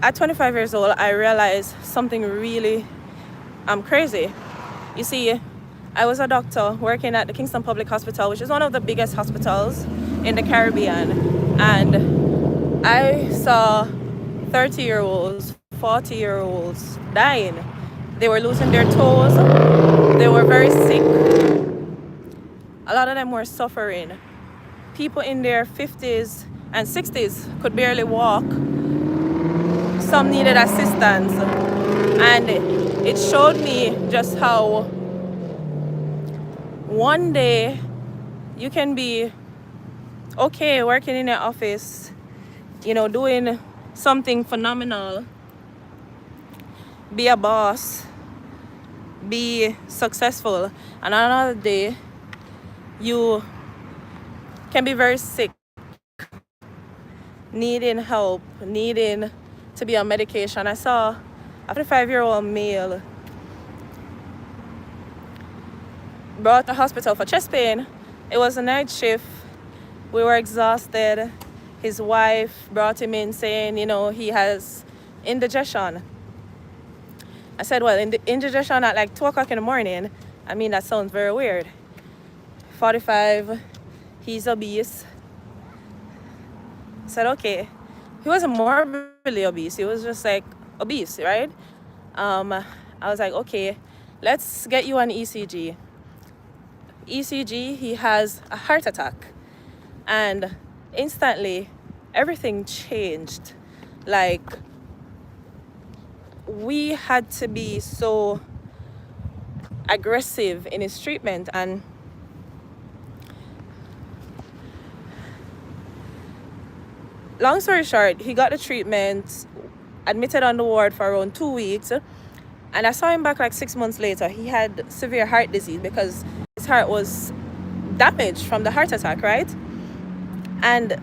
at 25 years old, I realized something really crazy. You see, I was a doctor working at the Kingston Public Hospital, which is one of the biggest hospitals in the Caribbean. And I saw 30-year-olds, 40-year-olds dying. They were losing their toes. They were very sick. A lot of them were suffering. People in their 50s and 60s could barely walk. Some needed assistance. And it showed me just how one day you can be okay working in your office, doing something phenomenal, be a boss, be successful, and another day you can be very sick, needing help, needing to be on medication. I saw a 45-year-old male brought to the hospital for chest pain. It was a night shift. We were exhausted. His wife brought him in saying, he has indigestion. I said, well, indigestion at like 2 o'clock in the morning, that sounds very weird. 45, he's obese. I said, okay. He wasn't morbidly obese. He was just like obese, right? I was like, okay, let's get you an ECG. ECG, he has a heart attack. And instantly, everything changed. Like, we had to be so aggressive in his treatment. And long story short, he got the treatment, admitted on the ward for around 2 weeks. And I saw him back like 6 months later. He had severe heart disease because his heart was damaged from the heart attack, right? And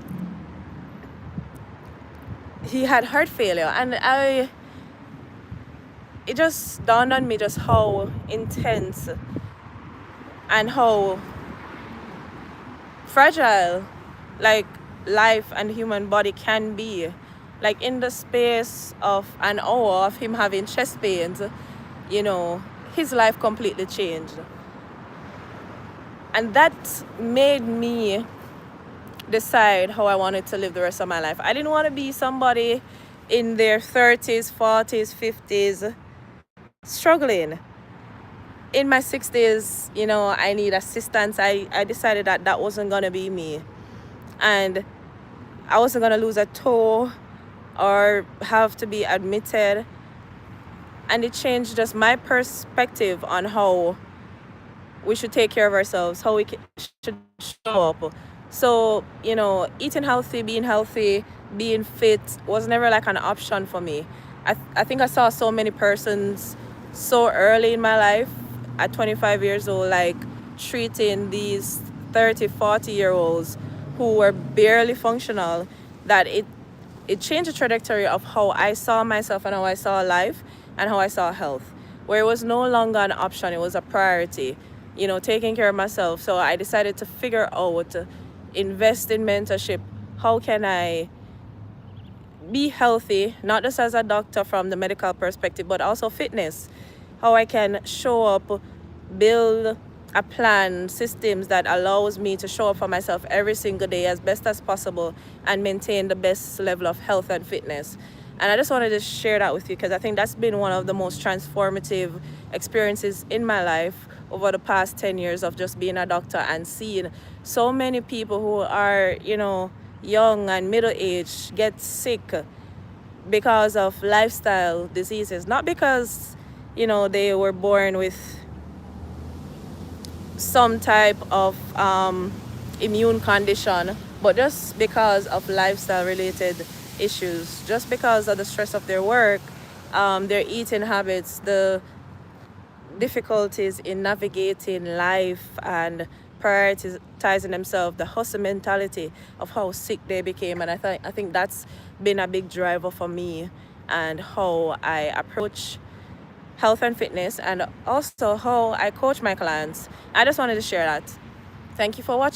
he had heart failure. And it just dawned on me just how intense and how fragile like life and human body can be. Like in the space of an hour of him having chest pains, his life completely changed. And that made me decide how I wanted to live the rest of my life. I didn't want to be somebody in their 30s, 40s, 50s struggling. In my 60s, I need assistance. I decided that wasn't going to be me. And I wasn't going to lose a toe or have to be admitted. And it changed just my perspective on how we should take care of ourselves, how we should show up. So, eating healthy, being fit was never like an option for me. I think I saw so many persons so early in my life at 25 years old, like treating these 30, 40-year-olds who were barely functional, that it changed the trajectory of how I saw myself and how I saw life and how I saw health, where it was no longer an option, it was a priority, taking care of myself. So I decided to figure out, invest in mentorship. How can I be healthy, not just as a doctor from the medical perspective, but also fitness? How I can show up, build a plan, systems that allows me to show up for myself every single day as best as possible and maintain the best level of health and fitness. And I just wanted to share that with you because I think that's been one of the most transformative experiences in my life over the past 10 years of just being a doctor and seeing so many people who are, young and middle-aged get sick because of lifestyle diseases. Not because, they were born with some type of immune condition, but just because of lifestyle related issues, just because of the stress of their work, their eating habits, the difficulties in navigating life and prioritizing themselves, the hustle mentality of how sick they became. And I think that's been a big driver for me and how I approach health and fitness, and also how I coach my clients. I just wanted to share that. Thank you for watching.